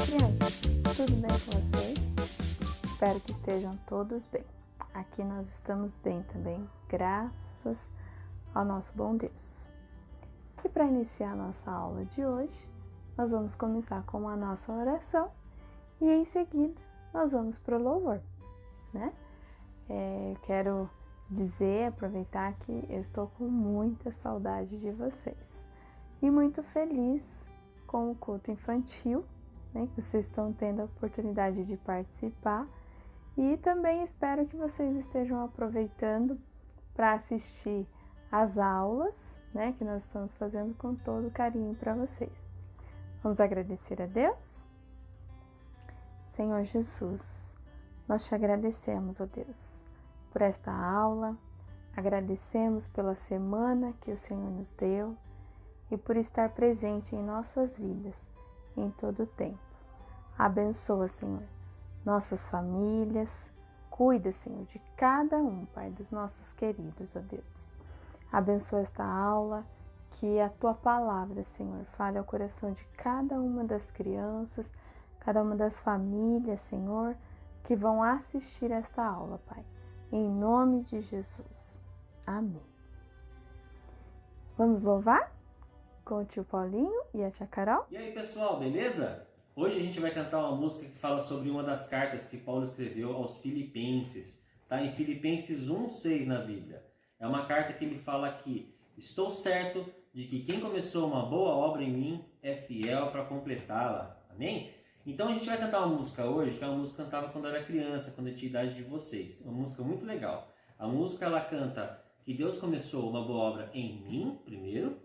Crianças, tudo bem com vocês? Espero que estejam todos bem. Aqui nós estamos bem também, graças ao nosso bom Deus. E para iniciar a nossa aula de hoje, nós vamos começar com a nossa oração e em seguida nós vamos para o louvor, né? Quero aproveitar que eu estou com muita saudade de vocês e muito feliz com o culto infantil, né, que vocês estão tendo a oportunidade de participar, e também espero que vocês estejam aproveitando para assistir às aulas, né, que nós estamos fazendo com todo carinho para vocês. Vamos agradecer a Deus? Senhor Jesus, nós te agradecemos, ó Deus, por esta aula, agradecemos pela semana que o Senhor nos deu e por estar presente em nossas vidas em todo o tempo. Abençoa, Senhor, nossas famílias, cuida, Senhor, de cada um, Pai, dos nossos queridos, ó Deus. Abençoa esta aula, que a Tua palavra, Senhor, fale ao coração de cada uma das crianças, cada uma das famílias, Senhor, que vão assistir esta aula, Pai. Em nome de Jesus. Amém. Vamos louvar com o tio Paulinho e a tia Carol? E aí, pessoal, beleza? Hoje a gente vai cantar uma música que fala sobre uma das cartas que Paulo escreveu aos Filipenses. Tá em Filipenses 1:6 na Bíblia. É uma carta que ele fala aqui: estou certo de que quem começou uma boa obra em mim é fiel para completá-la. Amém? Então a gente vai cantar uma música hoje, que é uma música que eu cantava quando eu era criança, quando eu tinha a idade de vocês. Uma música muito legal. A música ela canta que Deus começou uma boa obra em mim, primeiro.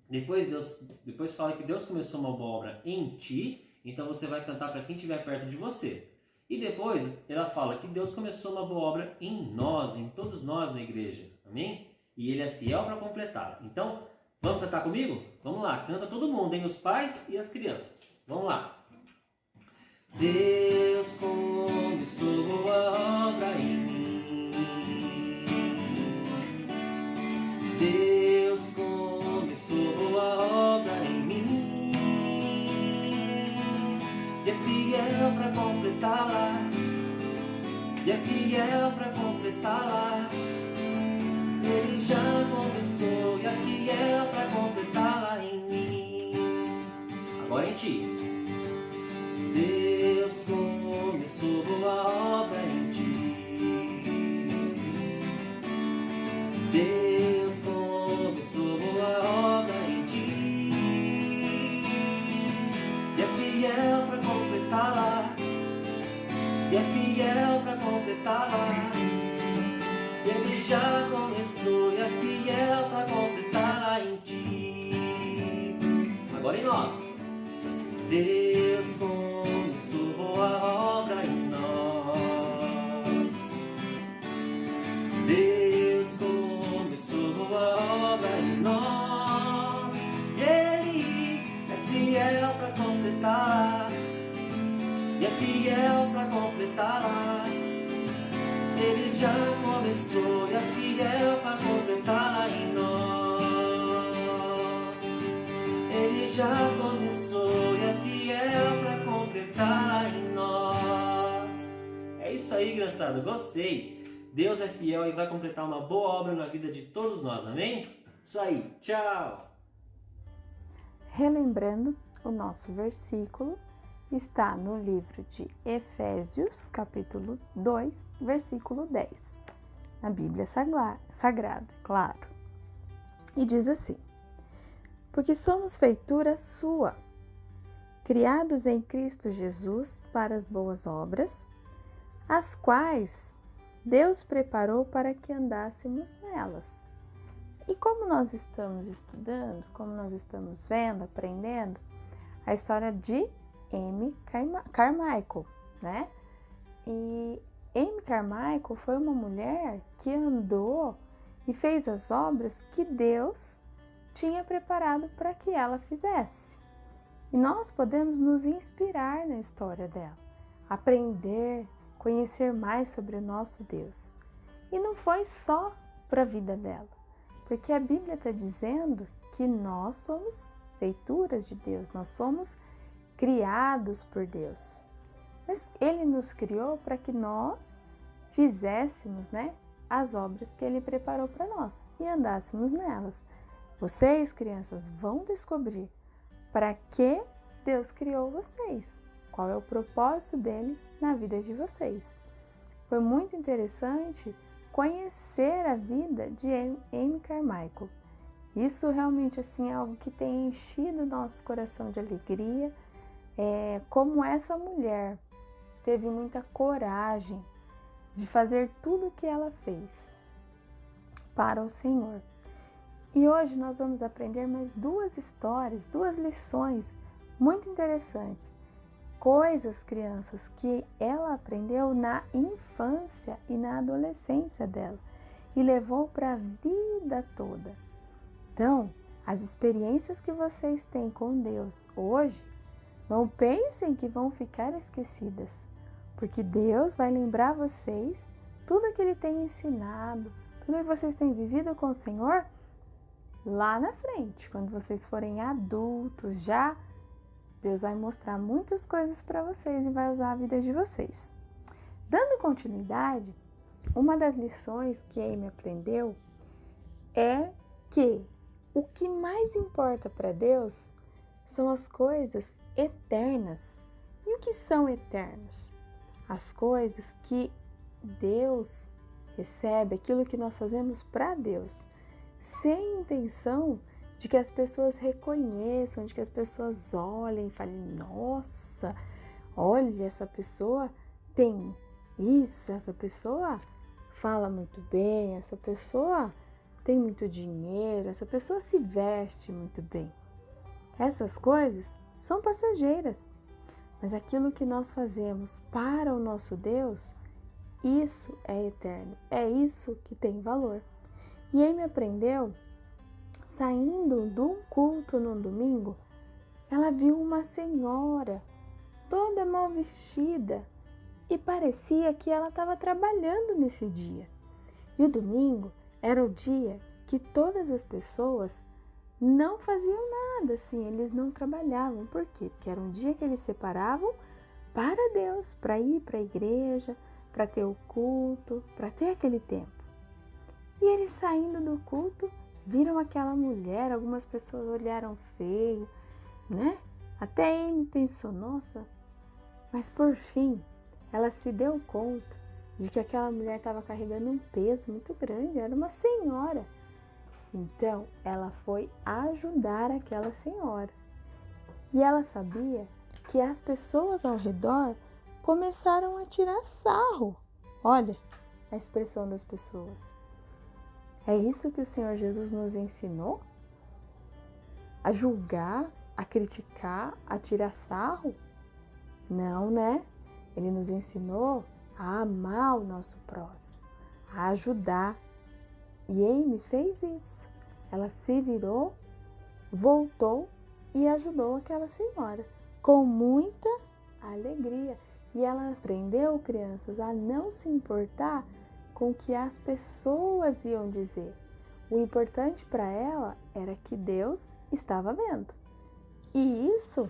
Depois fala que Deus começou uma boa obra em ti. Então você vai cantar para quem estiver perto de você. E depois ela fala que Deus começou uma boa obra em nós, em todos nós na igreja. Amém? E Ele é fiel para completá-la. Então, vamos cantar comigo? Vamos lá, canta todo mundo, hein? Os pais e as crianças. Vamos lá. Deus começou boa obra em mim. Deus começou boa obra em mim. E é fiel para completá-la. E é fiel para completá-la. Ele já começou e é fiel para completá-la em mim. Agora em ti. Deus começou boa obra em ti. Deus começou boa obra em ti. E é fiel para completá-la. E é fiel para completá-la. Ele já começou e é fiel para completá-la em ti. Agora em nós. Deus começou boa obra em nós. Deus começou boa obra em nós. Ele é fiel para completar. E é fiel para completar. Ele já começou e é fiel para completar em nós. Ele já começou e é fiel para completar em nós. É isso aí, criançada, gostei. Deus é fiel e vai completar uma boa obra na vida de todos nós, amém? Isso aí, tchau! Relembrando, o nosso versículo está no livro de Efésios, capítulo 2, versículo 10, na Bíblia Sagrada, claro. E diz assim: porque somos feitura sua, criados em Cristo Jesus para as boas obras, as quais Deus preparou para que andássemos nelas. E como nós estamos estudando, como nós estamos vendo, aprendendo, a história de Amy Carmichael, né? E Amy Carmichael foi uma mulher que andou e fez as obras que Deus tinha preparado para que ela fizesse. E nós podemos nos inspirar na história dela, aprender, conhecer mais sobre o nosso Deus. E não foi só para a vida dela, porque a Bíblia está dizendo que nós somos feituras de Deus, nós somos criados por Deus. Mas Ele nos criou para que nós fizéssemos, as obras que Ele preparou para nós e andássemos nelas. Vocês, crianças, vão descobrir para que Deus criou vocês, qual é o propósito dele na vida de vocês. Foi muito interessante conhecer a vida de Amy Carmichael. Isso realmente é algo que tem enchido nosso coração de alegria, como essa mulher teve muita coragem de fazer tudo o que ela fez para o Senhor. E hoje nós vamos aprender mais 2 histórias, 2 lições muito interessantes. Coisas, crianças, que ela aprendeu na infância e na adolescência dela e levou para a vida toda. Então, as experiências que vocês têm com Deus hoje, não pensem que vão ficar esquecidas, porque Deus vai lembrar vocês tudo que Ele tem ensinado, tudo que vocês têm vivido com o Senhor lá na frente, quando vocês forem adultos já. Deus vai mostrar muitas coisas para vocês e vai usar a vida de vocês. Dando continuidade, uma das lições que a Amy aprendeu é que o que mais importa para Deus são as coisas eternas. E o que são eternos? As coisas que Deus recebe, aquilo que nós fazemos para Deus, sem intenção de que as pessoas reconheçam, de que as pessoas olhem e falem: nossa, olha, essa pessoa tem isso, essa pessoa fala muito bem, essa pessoa tem muito dinheiro, essa pessoa se veste muito bem. Essas coisas são passageiras, mas aquilo que nós fazemos para o nosso Deus, isso é eterno, é isso que tem valor. E Amy aprendeu, saindo de um culto no domingo, ela viu uma senhora toda mal vestida e parecia que ela estava trabalhando nesse dia. E o domingo era o dia que todas as pessoas não faziam nada, eles não trabalhavam. Por quê? Porque era um dia que eles separavam para Deus, para ir para a igreja, para ter o culto, para ter aquele tempo. E eles saindo do culto, viram aquela mulher, algumas pessoas olharam feio, Até Amy pensou: nossa, mas por fim ela se deu conta de que aquela mulher estava carregando um peso muito grande, era uma senhora. Então ela foi ajudar aquela senhora. E ela sabia que as pessoas ao redor começaram a tirar sarro. Olha a expressão das pessoas. É isso que o Senhor Jesus nos ensinou? A julgar, a criticar, a tirar sarro? Não, Ele nos ensinou a amar o nosso próximo, a ajudar. E Amy fez isso. Ela se virou, voltou e ajudou aquela senhora com muita alegria. E ela aprendeu, crianças, a não se importar com o que as pessoas iam dizer. O importante para ela era que Deus estava vendo. E isso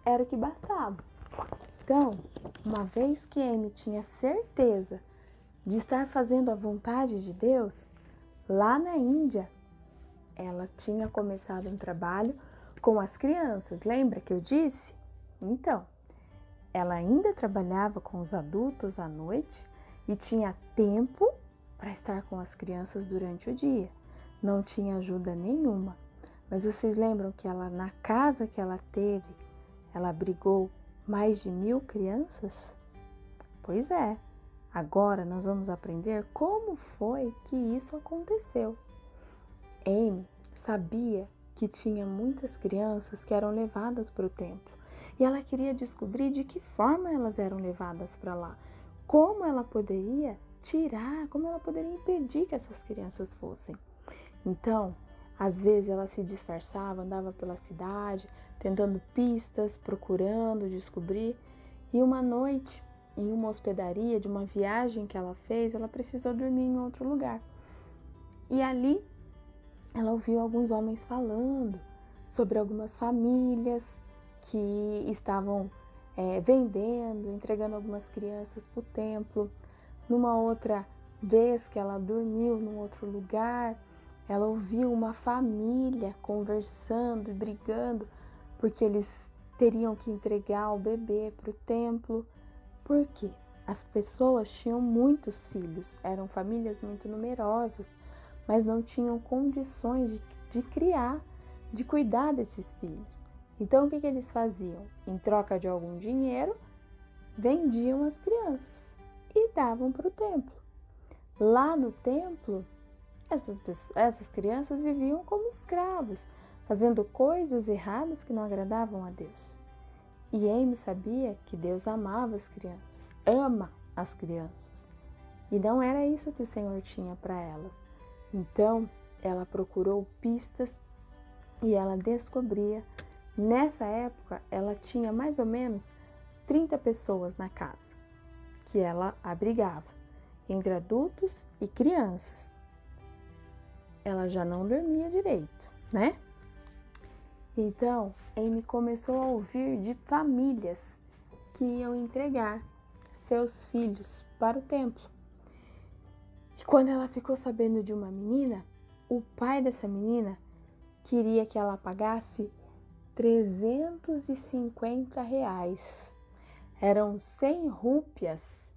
era o que bastava. Então, uma vez que Amy tinha certeza de estar fazendo a vontade de Deus, lá na Índia, ela tinha começado um trabalho com as crianças. Lembra que eu disse? Então, ela ainda trabalhava com os adultos à noite e tinha tempo para estar com as crianças durante o dia. Não tinha ajuda nenhuma. Mas vocês lembram que ela, na casa que ela teve, ela abrigou mais de 1000 crianças? Pois é. Agora nós vamos aprender como foi que isso aconteceu. Amy sabia que tinha muitas crianças que eram levadas para o templo e ela queria descobrir de que forma elas eram levadas para lá, como ela poderia tirar, como ela poderia impedir que essas crianças fossem. Então, às vezes ela se disfarçava, andava pela cidade, tentando pistas, procurando descobrir, e uma noite, em uma hospedaria de uma viagem que ela fez, ela precisou dormir em outro lugar. E ali ela ouviu alguns homens falando sobre algumas famílias que estavam vendendo, entregando algumas crianças para o templo. Numa outra vez que ela dormiu num outro lugar, ela ouviu uma família conversando e brigando porque eles teriam que entregar o bebê para o templo. Por quê? As pessoas tinham muitos filhos, eram famílias muito numerosas, mas não tinham condições de criar, de cuidar desses filhos. Então, o que eles faziam? Em troca de algum dinheiro, vendiam as crianças e davam para o templo. Lá no templo, essas crianças viviam como escravos, fazendo coisas erradas que não agradavam a Deus. E Amy sabia que Deus amava as crianças, ama as crianças. E não era isso que o Senhor tinha para elas. Então, ela procurou pistas e ela descobria. Nessa época, ela tinha mais ou menos 30 pessoas na casa que ela abrigava, entre adultos e crianças. Ela já não dormia direito, né? Então, Amy começou a ouvir de famílias que iam entregar seus filhos para o templo. E quando ela ficou sabendo de uma menina, o pai dessa menina queria que ela pagasse R$350. Eram 100 rúpias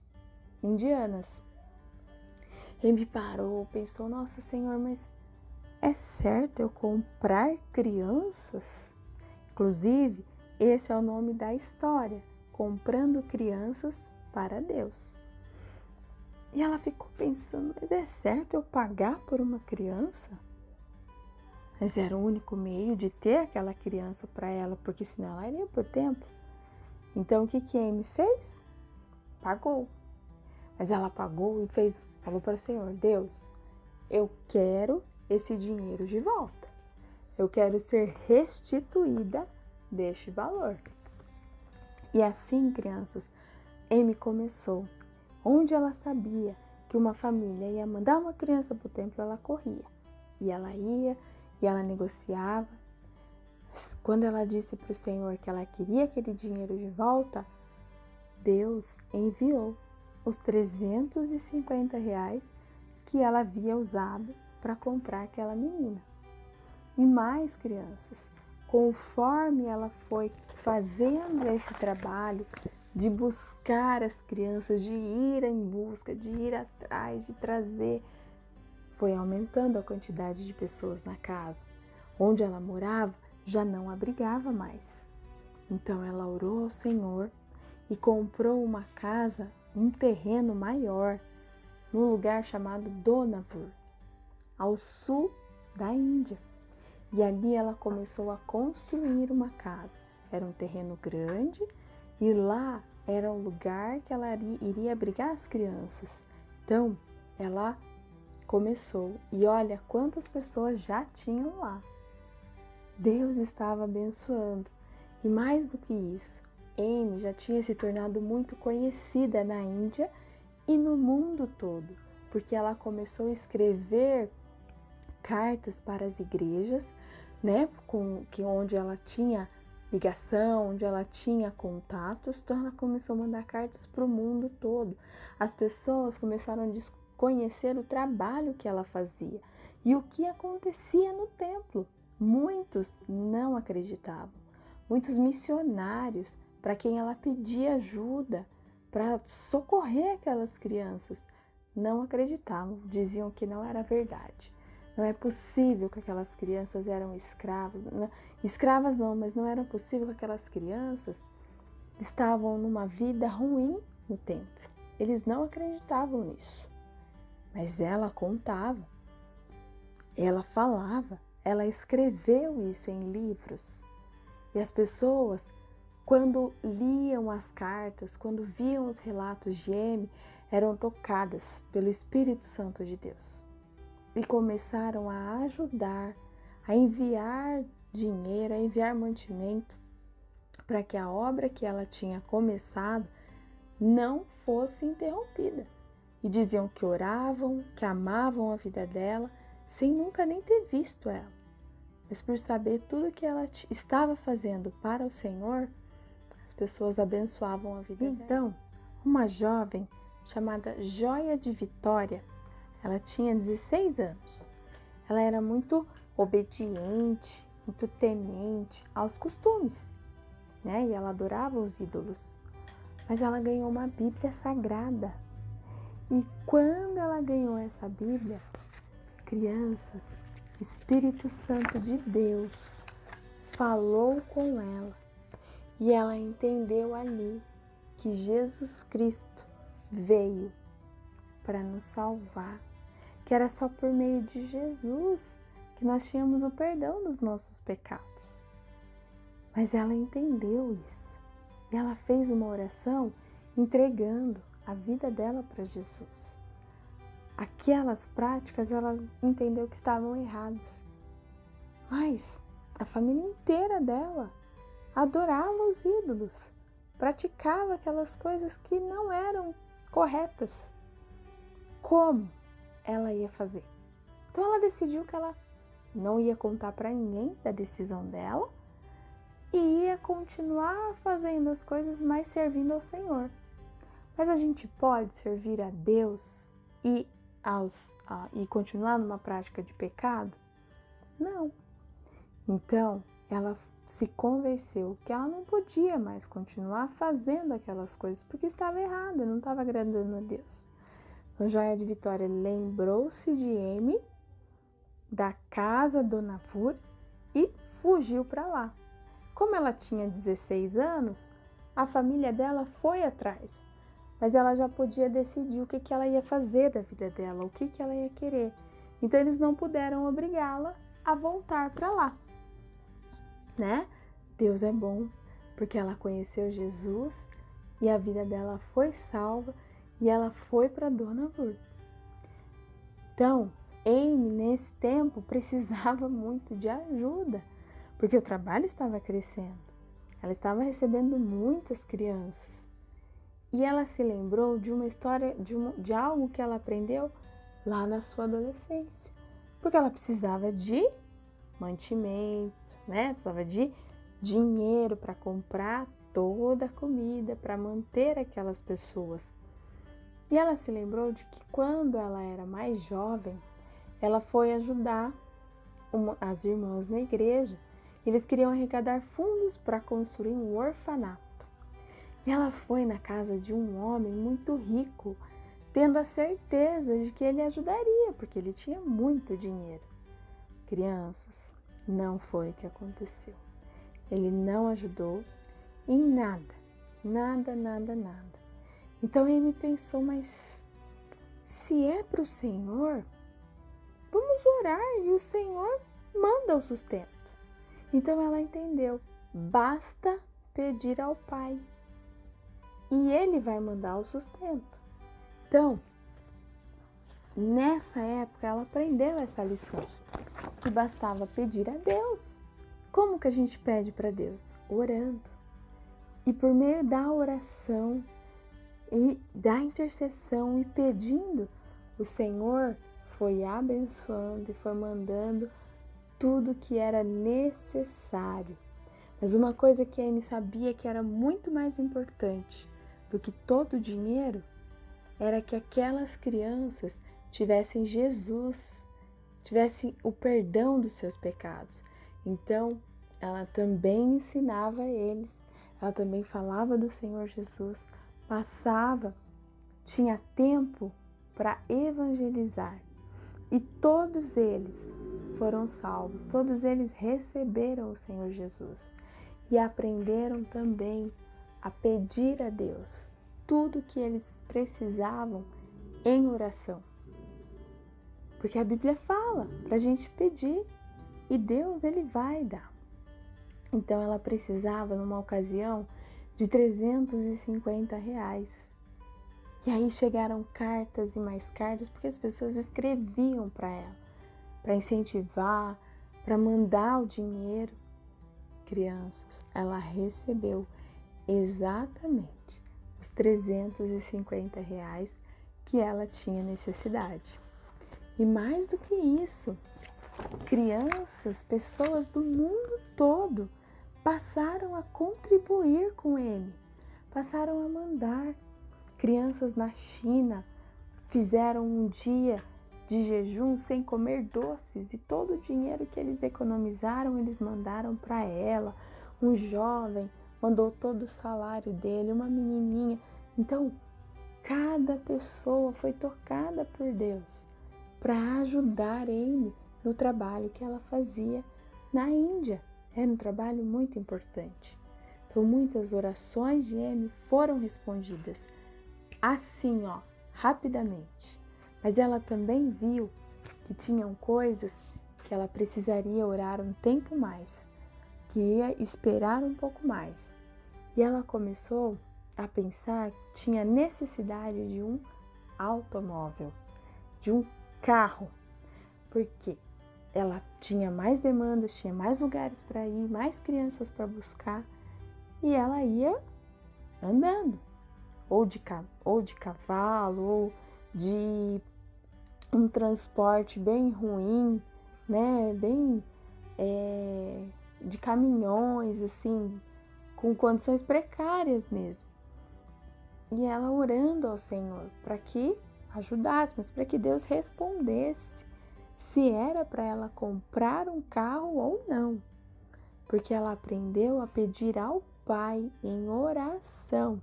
indianas. Amy parou, pensou, nossa Senhor, mas é certo eu comprar crianças? Inclusive, esse é o nome da história, comprando crianças para Deus. E ela ficou pensando, mas é certo eu pagar por uma criança? Mas era o único meio de ter aquela criança para ela, porque senão ela iria para o templo. Então, o que Amy fez? Pagou. Mas ela pagou e falou para o Senhor, Deus, eu quero esse dinheiro de volta. Eu quero ser restituída deste valor. E assim, crianças, Amy começou. Onde ela sabia que uma família ia mandar uma criança para o templo, ela corria. E ela ia, e ela negociava. Quando ela disse para o Senhor que ela queria aquele dinheiro de volta, Deus enviou os R$350 que ela havia usado para comprar aquela menina. E mais, crianças, conforme ela foi fazendo esse trabalho de buscar as crianças, de ir em busca, de ir atrás, de trazer, foi aumentando a quantidade de pessoas na casa. Onde ela morava já não abrigava mais. Então ela orou ao Senhor e comprou uma casa, um terreno maior, num lugar chamado Donavur, ao sul da Índia. E ali ela começou a construir uma casa. Era um terreno grande e lá era um lugar que ela iria abrigar as crianças. Então ela começou e olha quantas pessoas já tinham lá. Deus estava abençoando. E mais do que isso, Amy já tinha se tornado muito conhecida na Índia e no mundo todo, porque ela começou a escrever cartas para as igrejas, né, onde ela tinha ligação, onde ela tinha contatos, então ela começou a mandar cartas para o mundo todo. As pessoas começaram a conhecer o trabalho que ela fazia e o que acontecia no templo. Muitos não acreditavam, muitos missionários para quem ela pedia ajuda para socorrer aquelas crianças não acreditavam, diziam que não era verdade. Não é possível que aquelas crianças eram escravas. Escravas não, mas não era possível que aquelas crianças estavam numa vida ruim no templo. Eles não acreditavam nisso. Mas ela contava, ela falava, ela escreveu isso em livros. E as pessoas, quando liam as cartas, quando viam os relatos de Amy, eram tocadas pelo Espírito Santo de Deus. E começaram a ajudar, a enviar dinheiro, a enviar mantimento para que a obra que ela tinha começado não fosse interrompida. E diziam que oravam, que amavam a vida dela, sem nunca nem ter visto ela. mas por saber tudo que ela estava fazendo para o Senhor, as pessoas abençoavam a vida dela. Então, uma jovem chamada Joia de Vitória, ela tinha 16 anos. Ela era muito obediente, muito temente aos costumes, né? E ela adorava os ídolos. Mas ela ganhou uma Bíblia sagrada. E quando ela ganhou essa Bíblia, crianças, Espírito Santo de Deus falou com ela. E ela entendeu ali que Jesus Cristo veio para nos salvar, que era só por meio de Jesus que nós tínhamos o perdão dos nossos pecados. Mas ela entendeu isso e ela fez uma oração entregando a vida dela para Jesus. Aquelas práticas, ela entendeu que estavam erradas, mas a família inteira dela adorava os ídolos, praticava aquelas coisas que não eram corretas. Como ela ia fazer? Então ela decidiu que ela não ia contar para ninguém da decisão dela e ia continuar fazendo as coisas, mas servindo ao Senhor. Mas a gente pode servir a Deus e continuar numa prática de pecado? Não. Então ela se convenceu que ela não podia mais continuar fazendo aquelas coisas porque estava errado, não estava agradando a Deus. Então, Joia de Vitória lembrou-se de Amy, da casa do Navur, e fugiu para lá. Como ela tinha 16 anos, a família dela foi atrás, mas ela já podia decidir o que ela ia fazer da vida dela, o que ela ia querer. Então eles não puderam obrigá-la a voltar para lá, né? Deus é bom, porque ela conheceu Jesus e a vida dela foi salva e ela foi para Dohnavur. Então, Amy, nesse tempo, precisava muito de ajuda, porque o trabalho estava crescendo. Ela estava recebendo muitas crianças. E ela se lembrou de uma história, de algo que ela aprendeu lá na sua adolescência. Porque ela precisava de mantimento, né? Precisava de dinheiro para comprar toda a comida, para manter aquelas pessoas. E ela se lembrou de que quando ela era mais jovem, ela foi ajudar as irmãs na igreja. Eles queriam arrecadar fundos para construir um orfanato. E ela foi na casa de um homem muito rico, tendo a certeza de que ele ajudaria, porque ele tinha muito dinheiro. Crianças, não foi o que aconteceu. Ele não ajudou em nada, nada, nada, nada. Então Amy pensou, mas se é para o Senhor, vamos orar e o Senhor manda o sustento. Então ela entendeu, basta pedir ao Pai e Ele vai mandar o sustento. Então, nessa época ela aprendeu essa lição, que bastava pedir a Deus. Como que a gente pede para Deus? Orando. E por meio da oração e da intercessão e pedindo, o Senhor foi abençoando e foi mandando tudo que era necessário. Mas uma coisa que a Amy sabia que era muito mais importante do que todo o dinheiro era que aquelas crianças tivessem Jesus, tivessem o perdão dos seus pecados. Então, ela também ensinava a eles, ela também falava do Senhor Jesus, tinha tempo para evangelizar. E todos eles foram salvos, todos eles receberam o Senhor Jesus e aprenderam também a pedir a Deus tudo que eles precisavam em oração. Porque a Bíblia fala para a gente pedir e Deus, Ele vai dar. Então ela precisava, numa ocasião, de R$350. E aí chegaram cartas e mais cartas, porque as pessoas escreviam para ela, para incentivar, para mandar o dinheiro. Crianças, ela recebeu exatamente os R$350 que ela tinha necessidade. E mais do que isso, crianças, pessoas do mundo todo passaram a contribuir com ele, passaram a mandar. Crianças na China fizeram um dia de jejum sem comer doces e todo o dinheiro que eles economizaram eles mandaram para ela. Um jovem mandou todo o salário dele, uma menininha. Então, cada pessoa foi tocada por Deus para ajudar Amy no trabalho que ela fazia na Índia. Era um trabalho muito importante. Então, muitas orações de Amy foram respondidas assim, rapidamente. Mas ela também viu que tinham coisas que ela precisaria orar um tempo mais, que ia esperar um pouco mais. E ela começou a pensar que tinha necessidade de um automóvel, de um carro, porque ela tinha mais demandas, tinha mais lugares para ir, mais crianças para buscar, e ela ia andando, ou de cavalo, ou de um transporte bem ruim, né, bem de caminhões, assim, com condições precárias mesmo. E ela orando ao Senhor para que ajudasse, mas para que Deus respondesse se era para ela comprar um carro ou não, porque ela aprendeu a pedir ao Pai em oração.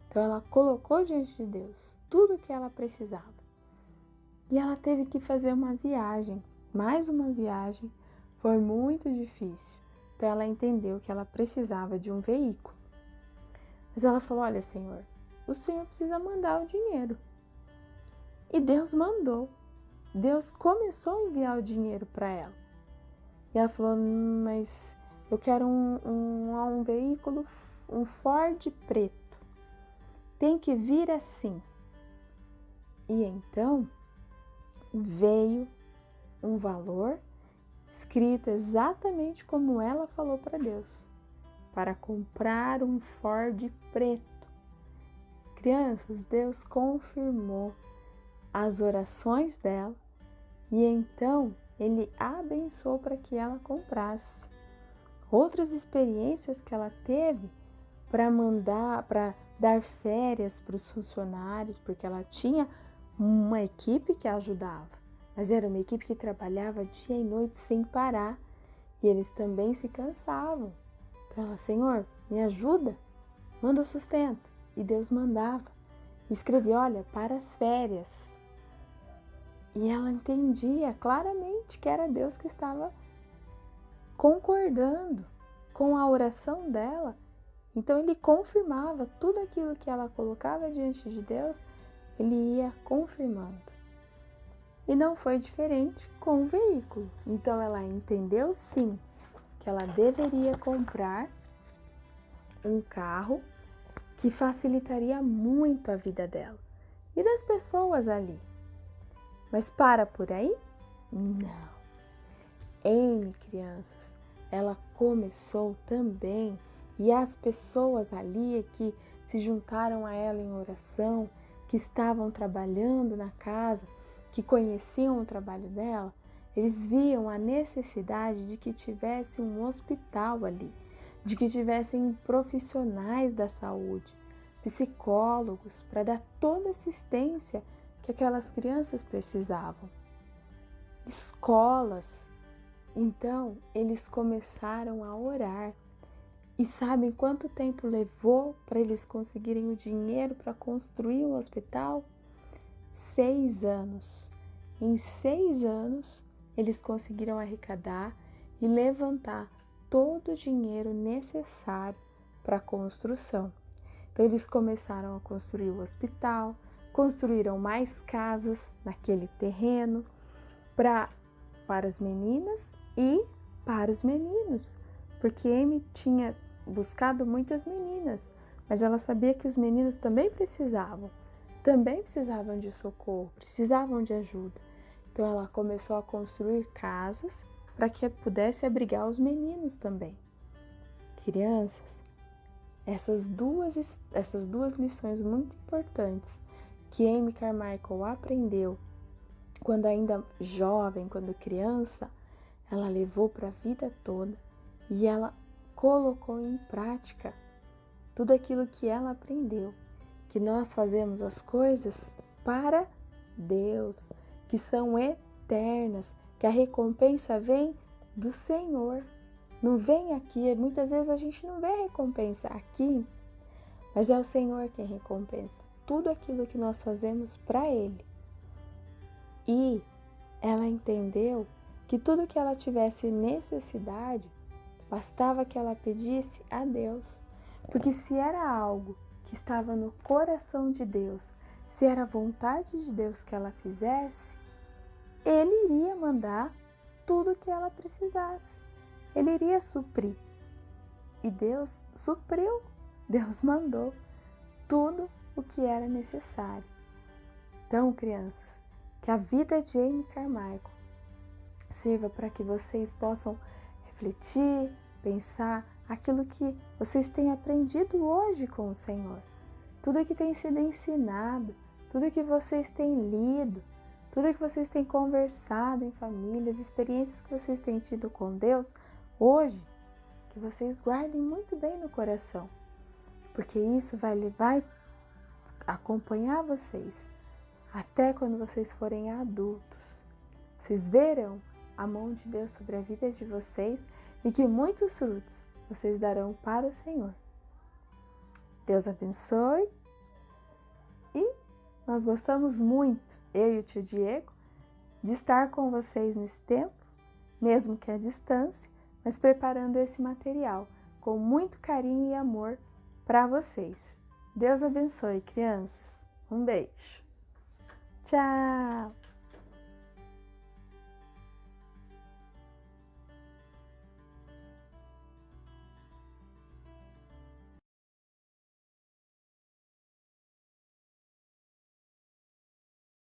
Então ela colocou diante de Deus tudo o que ela precisava. E ela teve que fazer uma viagem, mais uma viagem, foi muito difícil. Então ela entendeu que ela precisava de um veículo. Mas ela falou: olha, Senhor, o Senhor precisa mandar o dinheiro. E Deus mandou. Deus começou a enviar o dinheiro para ela. E ela falou: mas eu quero um veículo, um Ford preto. Tem que vir assim. E então veio um valor escrito exatamente como ela falou para Deus, para comprar um Ford preto. Crianças, Deus confirmou as orações dela e então Ele abençoou para que ela comprasse. Outras experiências que ela teve para dar férias para os funcionários, porque ela tinha uma equipe que a ajudava, mas era uma equipe que trabalhava dia e noite sem parar e eles também se cansavam. Então ela: Senhor, me ajuda, manda o sustento. E Deus mandava. Escrevia: olha, para as férias. E ela entendia claramente que era Deus que estava concordando com a oração dela. Então ele confirmava tudo aquilo que ela colocava diante de Deus, ele ia confirmando. E não foi diferente com o veículo. Então ela entendeu sim que ela deveria comprar um carro que facilitaria muito a vida dela e das pessoas ali. Mas para por aí? Não. Amy, crianças, ela começou também, e as pessoas ali que se juntaram a ela em oração, que estavam trabalhando na casa, que conheciam o trabalho dela, eles viam a necessidade de que tivesse um hospital ali, de que tivessem profissionais da saúde, psicólogos, para dar toda a assistência que aquelas crianças precisavam. Escolas. Então, eles começaram a orar. E sabem quanto tempo levou para eles conseguirem o dinheiro para construir o hospital? 6 anos. Em 6 anos, eles conseguiram arrecadar e levantar todo o dinheiro necessário para a construção. Então, eles começaram a construir o hospital, construíram mais casas naquele terreno para as meninas e para os meninos, porque Amy tinha buscado muitas meninas, mas ela sabia que os meninos também precisavam de socorro, precisavam de ajuda. Então ela começou a construir casas para que pudesse abrigar os meninos também. Crianças, essas duas lições muito importantes que Amy Carmichael aprendeu quando ainda jovem, quando criança, ela levou para a vida toda e ela colocou em prática tudo aquilo que ela aprendeu, que nós fazemos as coisas para Deus, que são eternas, que a recompensa vem do Senhor. Não vem aqui, muitas vezes a gente não vê a recompensa aqui, mas é o Senhor quem recompensa tudo aquilo que nós fazemos para Ele. E ela entendeu que tudo que ela tivesse necessidade, bastava que ela pedisse a Deus. Porque se era algo que estava no coração de Deus, se era a vontade de Deus que ela fizesse, Ele iria mandar tudo o que ela precisasse. Ele iria suprir. E Deus supriu, Deus mandou tudo o que era necessário. Então, crianças, que a vida de Amy Carmichael sirva para que vocês possam refletir, pensar aquilo que vocês têm aprendido hoje com o Senhor. Tudo que tem sido ensinado, tudo que vocês têm lido, tudo que vocês têm conversado em família, as experiências que vocês têm tido com Deus, hoje, que vocês guardem muito bem no coração, porque isso vai acompanhar vocês até quando vocês forem adultos. Vocês verão a mão de Deus sobre a vida de vocês e que muitos frutos vocês darão para o Senhor. Deus abençoe e nós gostamos muito, eu e o tio Diego, de estar com vocês nesse tempo, mesmo que à distância, mas preparando esse material com muito carinho e amor para vocês. Deus abençoe, crianças. Um beijo. Tchau!